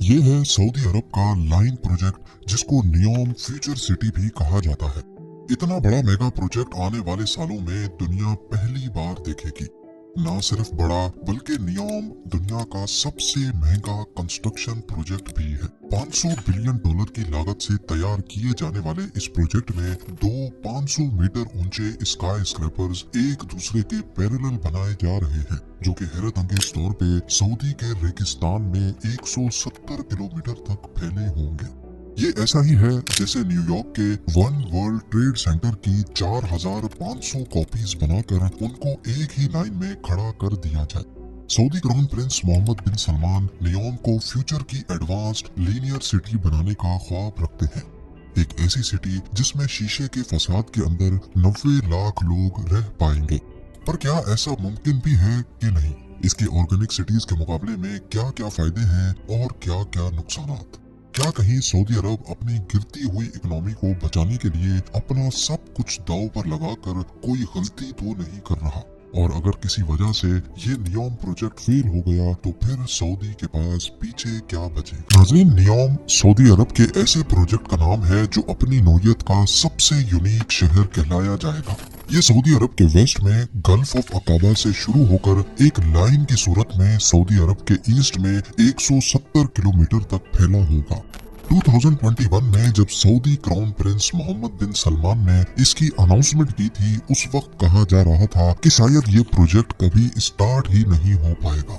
ये है सऊदी अरब का लाइन प्रोजेक्ट जिसको नियोम फ्यूचर सिटी भी कहा जाता है। इतना बड़ा मेगा प्रोजेक्ट आने वाले सालों में दुनिया पहली बार देखेगी। ना सिर्फ बड़ा बल्कि नियोम दुनिया का सबसे महंगा कंस्ट्रक्शन प्रोजेक्ट भी है। 500 बिलियन डॉलर की लागत से तैयार किए जाने वाले इस प्रोजेक्ट में दो 500 मीटर ऊंचे स्काई स्क्रैपर्स एक दूसरे के पैरेलल बनाए जा रहे हैं, जो कि हैरत अंगेज तौर पे सऊदी के रेगिस्तान में 170 किलोमीटर तक फैले होंगे। ये ऐसा ही है जैसे न्यूयॉर्क के वन वर्ल्ड ट्रेड सेंटर की 4500 कॉपीज बनाकर उनको एक ही लाइन में खड़ा कर दिया जाए। सऊदी क्राउन प्रिंस मोहम्मद बिन सलमान नियोम को फ्यूचर की एडवांस्ड लीनियर सिटी बनाने का ख्वाब रखते हैं। एक ऐसी सिटी जिसमें शीशे के फसाद के अंदर 90 लाख लोग रह पाएंगे। पर क्या ऐसा मुमकिन भी है कि नहीं? इसकी ऑर्गेनिक सिटीज के मुकाबले में क्या क्या फायदे हैं और क्या क्या नुकसानात? क्या कहीं सऊदी अरब अपनी गिरती हुई इकोनॉमी को बचाने के लिए अपना सब कुछ दांव पर लगाकर कोई गलती तो नहीं कर रहा? और अगर किसी वजह से ये नियोम प्रोजेक्ट फेल हो गया तो फिर सऊदी के पास पीछे क्या बचेगा? नाज़रीन, नियोम सऊदी अरब के ऐसे प्रोजेक्ट का नाम है जो अपनी नौयत का सबसे यूनिक शहर कहलाया जाएगा। ये सऊदी अरब के वेस्ट में गल्फ ऑफ अकाबा से शुरू होकर एक लाइन की सूरत में सऊदी अरब के ईस्ट में 170 किलोमीटर तक फैला होगा। 2021 में जब सऊदी क्राउन प्रिंस मोहम्मद बिन सलमान ने इसकी अनाउंसमेंट की थी, उस वक्त कहा जा रहा था कि शायद ये प्रोजेक्ट कभी स्टार्ट ही नहीं हो पाएगा।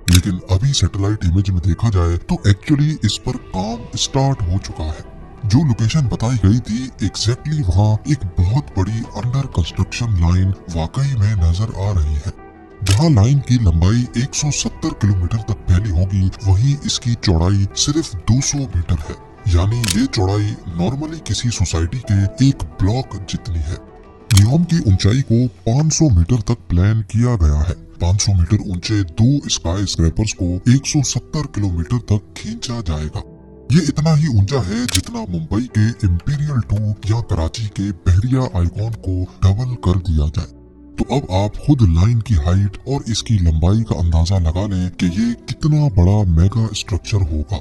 लेकिन अभी सैटेलाइट इमेज में देखा जाए तो एक्चुअली इस पर काम स्टार्ट हो चुका है। जो लोकेशन बताई गई थी एग्जैक्टली वहाँ एक बहुत बड़ी अंडर कंस्ट्रक्शन लाइन वाकई में नजर आ रही है। जहाँ लाइन की लंबाई 170 किलोमीटर तक फैली होगी, वहीं इसकी चौड़ाई सिर्फ 200 मीटर है। यानी ये चौड़ाई नॉर्मली किसी सोसाइटी के एक ब्लॉक जितनी है। नियोम की ऊंचाई को 500 मीटर तक प्लान किया गया है। 500 मीटर ऊंचे दो स्काई स्क्रैपर्स को 170 किलोमीटर तक खींचा जाएगा। ये इतना ही ऊंचा है जितना मुंबई के इंपीरियल 2 या कराची के बहरिया आइकॉन को डबल कर दिया जाए। तो अब आप खुद लाइन की हाइट और इसकी लंबाई का अंदाजा लगा लें कि ये कितना बड़ा मेगा स्ट्रक्चर होगा।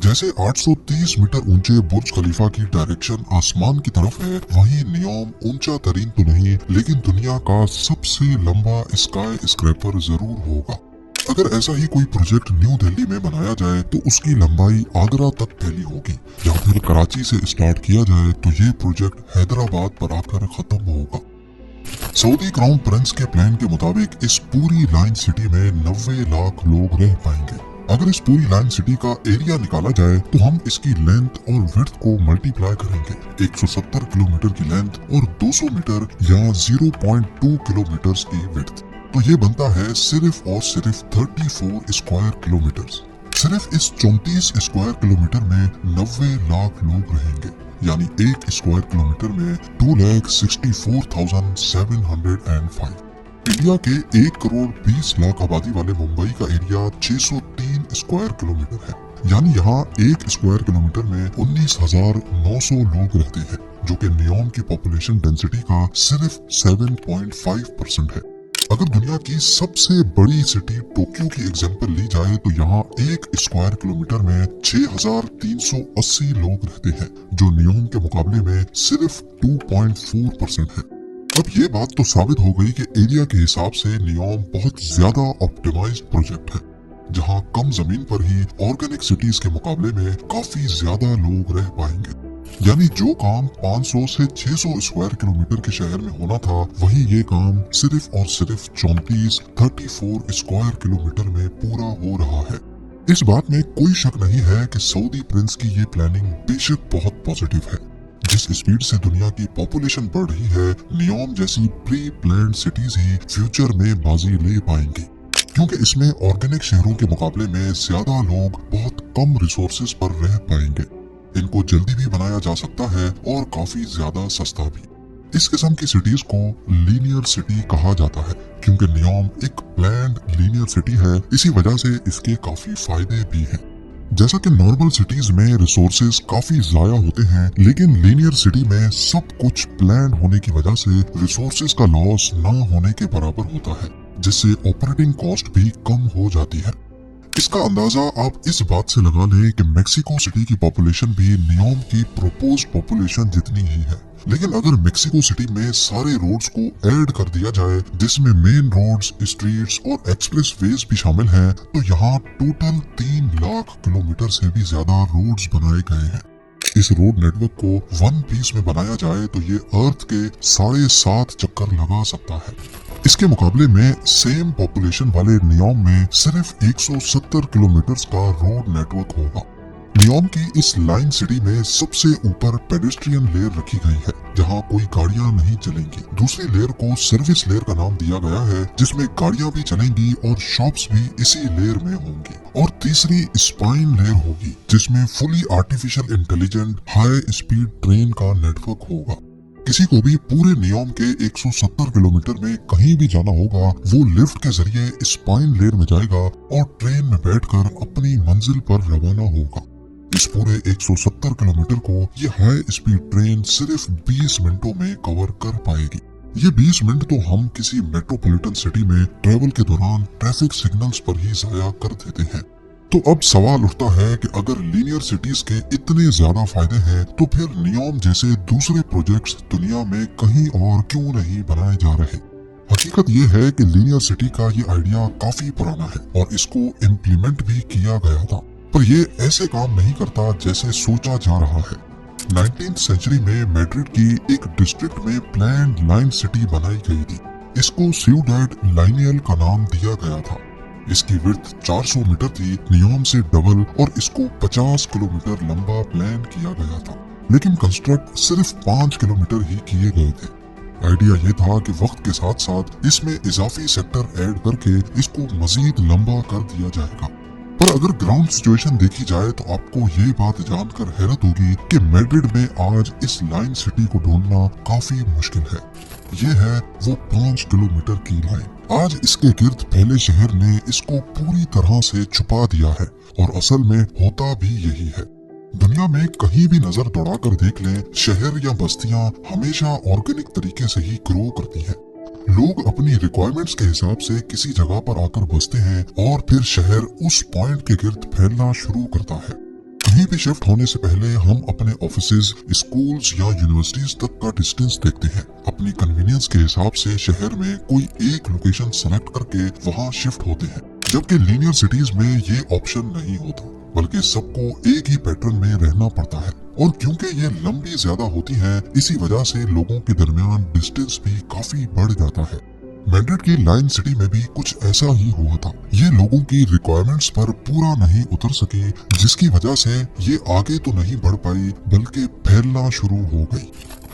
जैसे 830 मीटर ऊंचे बुर्ज खलीफा की डायरेक्शन आसमान की तरफ है, वहीं नियोम ऊंचा तरीन तो नहीं लेकिन दुनिया का सबसे लंबा स्काई स्क्रैपर जरूर होगा। अगर ऐसा ही कोई प्रोजेक्ट न्यू दिल्ली में बनाया जाए तो उसकी लंबाई आगरा तक फैली होगी, या फिर कराची से स्टार्ट किया जाए तो ये प्रोजेक्ट हैदराबाद पर आकर खत्म होगा। सऊदी क्राउन प्रिंस के प्लान के मुताबिक इस पूरी लाइन सिटी में 90 लाख लोग रह पाएंगे। अगर इस पूरी लाइन सिटी का एरिया निकाला जाए तो हम इसकी लेंथ और विड्थ को मल्टीप्लाई करेंगे। 170 किलोमीटर की लेंथ और 200 मीटर या 0.2 किलोमीटर की विड्थ, तो ये बनता है सिर्फ और सिर्फ 34 स्क्वायर किलोमीटर। सिर्फ इस 34 स्क्वायर किलोमीटर में 90 लाख लोग रहेंगे। यानी एक स्क्वायर किलोमीटर में 2,64,705। इंडिया के 1 करोड़ 20 लाख आबादी वाले मुंबई का एरिया 603 स्क्वायर किलोमीटर है। यानी यहाँ एक स्क्वायर किलोमीटर में 19,900 लोग रहते हैं, जो कि नियोम की पॉपुलेशन डेंसिटी का सिर्फ 7.5% है। अगर दुनिया की सबसे बड़ी सिटी टोक्यो की एग्जांपल ली जाए तो यहाँ एक स्क्वायर किलोमीटर में 6,380 लोग रहते हैं, जो नियोम के मुकाबले में सिर्फ 2.4% है। अब ये बात तो साबित हो गई कि एरिया के हिसाब से नियोम बहुत ज्यादा ऑप्टिमाइज्ड प्रोजेक्ट है, जहाँ कम जमीन पर ही ऑर्गेनिक सिटीज के मुकाबले में काफी ज्यादा लोग रह पाएंगे। यानी जो काम 500 से 600 स्क्वायर किलोमीटर के शहर में होना था, वही ये काम सिर्फ और सिर्फ 34 स्क्वायर किलोमीटर में पूरा हो रहा है। इस बात में कोई शक नहीं है कि सऊदी प्रिंस की ये प्लानिंग बेशक बहुत पॉजिटिव है। जिस स्पीड से दुनिया की पॉपुलेशन बढ़ रही है, नियोम जैसी प्री प्लान्ड सिटीज ही फ्यूचर में बाजी ले पाएंगी, क्योंकि इसमें ऑर्गेनिक शहरों के मुकाबले में ज्यादा लोग बहुत कम रिसोर्सेज पर रह पाएंगे। इनको जल्दी भी बनाया जा सकता है और काफी ज्यादा सस्ता भी। इस किस्म की सिटीज को लीनियर सिटी कहा जाता है, क्योंकि नियोम एक प्लान्ड लीनियर सिटी है। इसी वजह से इसके काफी फायदे भी हैं। जैसा कि नॉर्मल सिटीज में रिसोर्सेज काफी जाया होते हैं, लेकिन लीनियर सिटी में सब कुछ प्लान्ड होने की वजह से रिसोर्सेज का लॉस ना होने के बराबर होता है, जिससे ऑपरेटिंग कॉस्ट भी कम हो जाती है। इसका अंदाजा आप इस बात से लगा लें कि मेक्सिको सिटी की पॉपुलेशन भी नियोम की प्रोपोज पॉपुलेशन जितनी ही है। लेकिन अगर मेक्सिको सिटी में सारे रोड्स को ऐड कर दिया जाए, जिसमें मेन रोड्स, स्ट्रीट्स और एक्सप्रेस वेज भी शामिल हैं, तो यहाँ टोटल 3 लाख किलोमीटर से भी ज्यादा रोड्स बनाए गए हैं। इस रोड नेटवर्क को वन पीस में बनाया जाए तो ये अर्थ के 7.5 चक्कर लगा सकता है। इसके मुकाबले में सेम पॉपुलेशन वाले नियोम में सिर्फ 170 किलोमीटर का रोड नेटवर्क होगा। नियोम की इस लाइन सिटी में सबसे ऊपर पेडेस्ट्रियन लेयर रखी गई है, जहां कोई गाड़ियां नहीं चलेंगी। दूसरी लेयर को सर्विस लेयर का नाम दिया गया है, जिसमें गाड़ियां भी चलेंगी और शॉप्स भी इसी लेयर में होंगी। और तीसरी स्पाइन लेयर होगी, जिसमें fully artificial intelligent high speed train का नेटवर्क होगा। किसी को भी पूरे नियोम के 170 किलोमीटर में कहीं भी जाना होगा, वो लिफ्ट के जरिए स्पाइन लेयर में जाएगा और ट्रेन में बैठकर अपनी मंजिल पर रवाना होगा। इस पूरे 170 किलोमीटर को ये हाई स्पीड ट्रेन सिर्फ 20 मिनटों में कवर कर पाएगी। ये 20 मिनट तो हम किसी मेट्रोपॉलिटन सिटी में ट्रेवल के दौरान ट्रैफिक सिग्नल्स पर ही जाया कर देते हैं। तो अब सवाल उठता है कि अगर लीनियर सिटीज के इतने ज्यादा फायदे हैं, तो फिर नियोम जैसे दूसरे प्रोजेक्ट्स दुनिया में कहीं और क्यों नहीं बनाए जा रहे। हकीकत ये है कि लीनियर सिटी का ये आइडिया काफी पुराना है और इसको इम्प्लीमेंट भी किया गया था, पर ये ऐसे काम नहीं करता जैसे सोचा जा रहा है। 19th सेंचुरी में मैड्रिड की एक डिस्ट्रिक्ट में प्लान्ड लाइन सिटी बनाई गई थी। इसको सिउडेड लाइनियल का नाम दिया गया था। इसकी विड्थ 400 मीटर थी, नियोम से डबल, और इसको 50 किलोमीटर लंबा प्लान किया गया था। लेकिन कंस्ट्रक्ट सिर्फ 5 किलोमीटर ही किए गए थे। आइडिया ये था कि वक्त के साथ साथ इसमें इजाफी सेक्टर ऐड करके इसको मजीद लंबा कर दिया जाएगा। पर अगर ग्राउंड सिचुएशन देखी जाए तो आपको ये बात जानकर हैरत होगी कि मैड्रिड में आज इस लाइन सिटी को ढूंढना काफी मुश्किल है। ये है वो 5 किलोमीटर की लाइन। आज इसके गिर्द फैले शहर ने इसको पूरी तरह से छुपा दिया है और असल में होता भी यही है। दुनिया में कहीं भी नजर दौड़ाकर देख लें, शहर या बस्तियां हमेशा ऑर्गेनिक तरीके से ही ग्रो करती हैं। लोग अपनी रिक्वायरमेंट्स के हिसाब से किसी जगह पर आकर बसते हैं और फिर शहर उस पॉइंट के गिर्द फैलना शुरू करता है। कहीं भी शिफ्ट होने से पहले हम अपने ऑफिसेज, स्कूल्स या यूनिवर्सिटीज तक का डिस्टेंस देखते हैं। अपनी कन्वीनियंस के हिसाब से शहर में कोई एक लोकेशन सेलेक्ट करके वहां शिफ्ट होते हैं, जबकि लीनियर सिटीज में ये ऑप्शन नहीं होता, बल्कि सबको एक ही पैटर्न में रहना पड़ता है। और क्योंकि ये लंबी ज्यादा होती हैं, इसी वजह से लोगों के दरमियान डिस्टेंस भी काफी बढ़ जाता है। मैड्रिड की लाइन सिटी में भी कुछ ऐसा ही हुआ था। ये लोगों की रिक्वायरमेंट्स पर पूरा नहीं उतर सकी, जिसकी वजह से ये आगे तो नहीं बढ़ पाई बल्कि फैलना शुरू हो गई।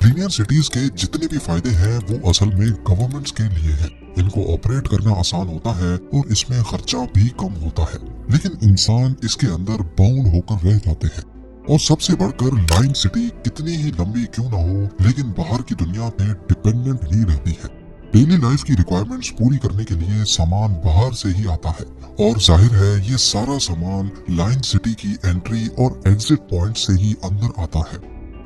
लीनियर सिटीज के जितने भी फायदे हैं वो असल में गवर्नमेंट्स के लिए हैं। इनको ऑपरेट करना आसान होता है और इसमें खर्चा भी कम होता है, लेकिन इंसान इसके अंदर बाउंड होकर रह जाते हैं। और सबसे बढ़कर लाइन सिटी कितनी ही लंबी क्यों ना हो, लेकिन बाहर की दुनिया पे डिपेंडेंट ही रहती है। डेली लाइफ की रिक्वायरमेंट्स पूरी करने के लिए सामान बाहर से ही आता है और जाहिर है ये सारा सामान लाइन सिटी की एंट्री और एग्जिट पॉइंट से ही अंदर आता है।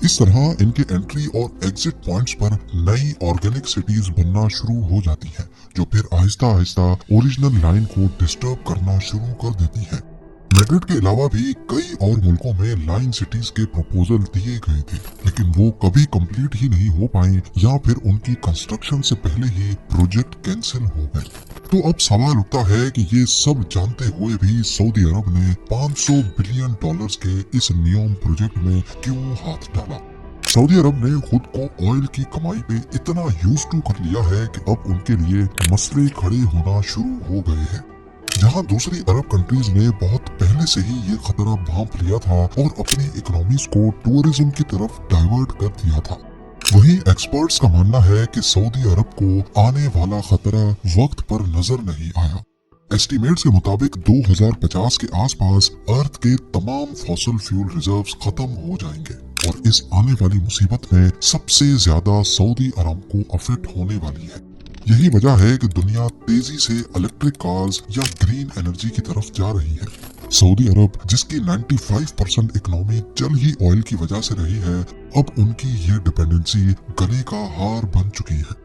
इस तरह इनके एंट्री और एग्जिट पॉइंट्स पर नई ऑर्गेनिक सिटीज बनना शुरू हो जाती हैं, जो फिर आहिस्ता आहिस्ता ओरिजिनल लाइन को डिस्टर्ब करना शुरू कर देती है। मैड्रिड के अलावा भी कई और मुल्कों में लाइन सिटीज के प्रपोजल दिए गए थे, लेकिन वो कभी कंप्लीट ही नहीं हो पाए या फिर उनकी कंस्ट्रक्शन से पहले ही प्रोजेक्ट कैंसिल हो गए। तो अब सवाल उठता है कि ये सब जानते हुए भी सऊदी अरब ने $500 बिलियन के इस नियोम प्रोजेक्ट में क्यों हाथ डाला। सऊदी अरब ने खुद को ऑयल की कमाई पे इतना यूज टू कर लिया है कि अब उनके लिए मसले खड़े होना शुरू हो गए हैं। जहां दूसरी अरब कंट्रीज ने बहुत पहले से ही ये खतरा भांप लिया था और अपनी इकोनॉमीज को टूरिज्म की तरफ डाइवर्ट कर दिया था, वहीं एक्सपर्ट्स का मानना है कि सऊदी अरब को आने वाला खतरा वक्त पर नजर नहीं आया। एस्टिमेट्स के मुताबिक 2050 के आसपास अर्थ के तमाम फॉसिल फ्यूल रिजर्व्स खत्म हो जाएंगे और इस आने वाली मुसीबत में सबसे ज्यादा सऊदी अरब को अफेक्ट होने वाली है। यही वजह है कि दुनिया तेजी से इलेक्ट्रिक कार्स या ग्रीन एनर्जी की तरफ जा रही है। सऊदी अरब, जिसकी 95% इकोनॉमी जल ही ऑयल की वजह से रही है, अब उनकी ये डिपेंडेंसी गले का हार बन चुकी है।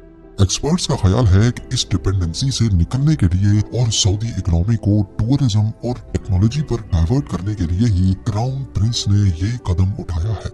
एक्सपर्ट्स का ख्याल है कि इस डिपेंडेंसी से निकलने के लिए और सऊदी इकोनॉमी को टूरिज्म और टेक्नोलॉजी पर डाइवर्ट करने के लिए ही क्राउन प्रिंस ने ये कदम उठाया है।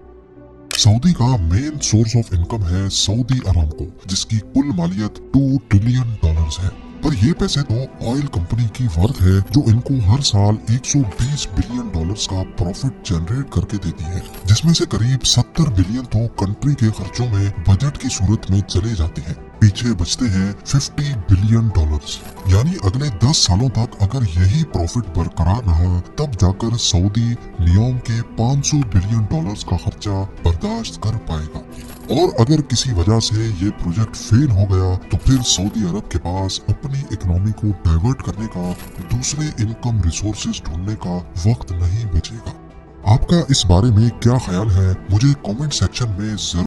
सऊदी का मेन सोर्स ऑफ इनकम है सऊदी अरामको, जिसकी कुल मालियत $2 ट्रिलियन है। पर ये पैसे तो ऑयल कंपनी की वर्थ है जो इनको हर साल $120 बिलियन का प्रॉफिट जनरेट करके देती है, जिसमें से करीब 70 बिलियन तो कंट्री के खर्चों में बजट की सूरत में चले जाते हैं। पीछे बचते हैं $50 बिलियन। यानी अगले 10 सालों तक अगर यही प्रॉफिट बरकरार रहा तब जाकर सऊदी नियोम के $500 बिलियन का खर्चा बर्दाश्त कर पाएगा। और अगर किसी वजह से ये प्रोजेक्ट फेल हो गया तो फिर सऊदी अरब के पास अपनी इकोनॉमी को डाइवर्ट करने का, दूसरे इनकम रिसोर्सेज ढूंढने का वक्त नहीं बचेगा। आपका इस बारे में क्या ख्याल है, मुझे कमेंट सेक्शन में जरूर।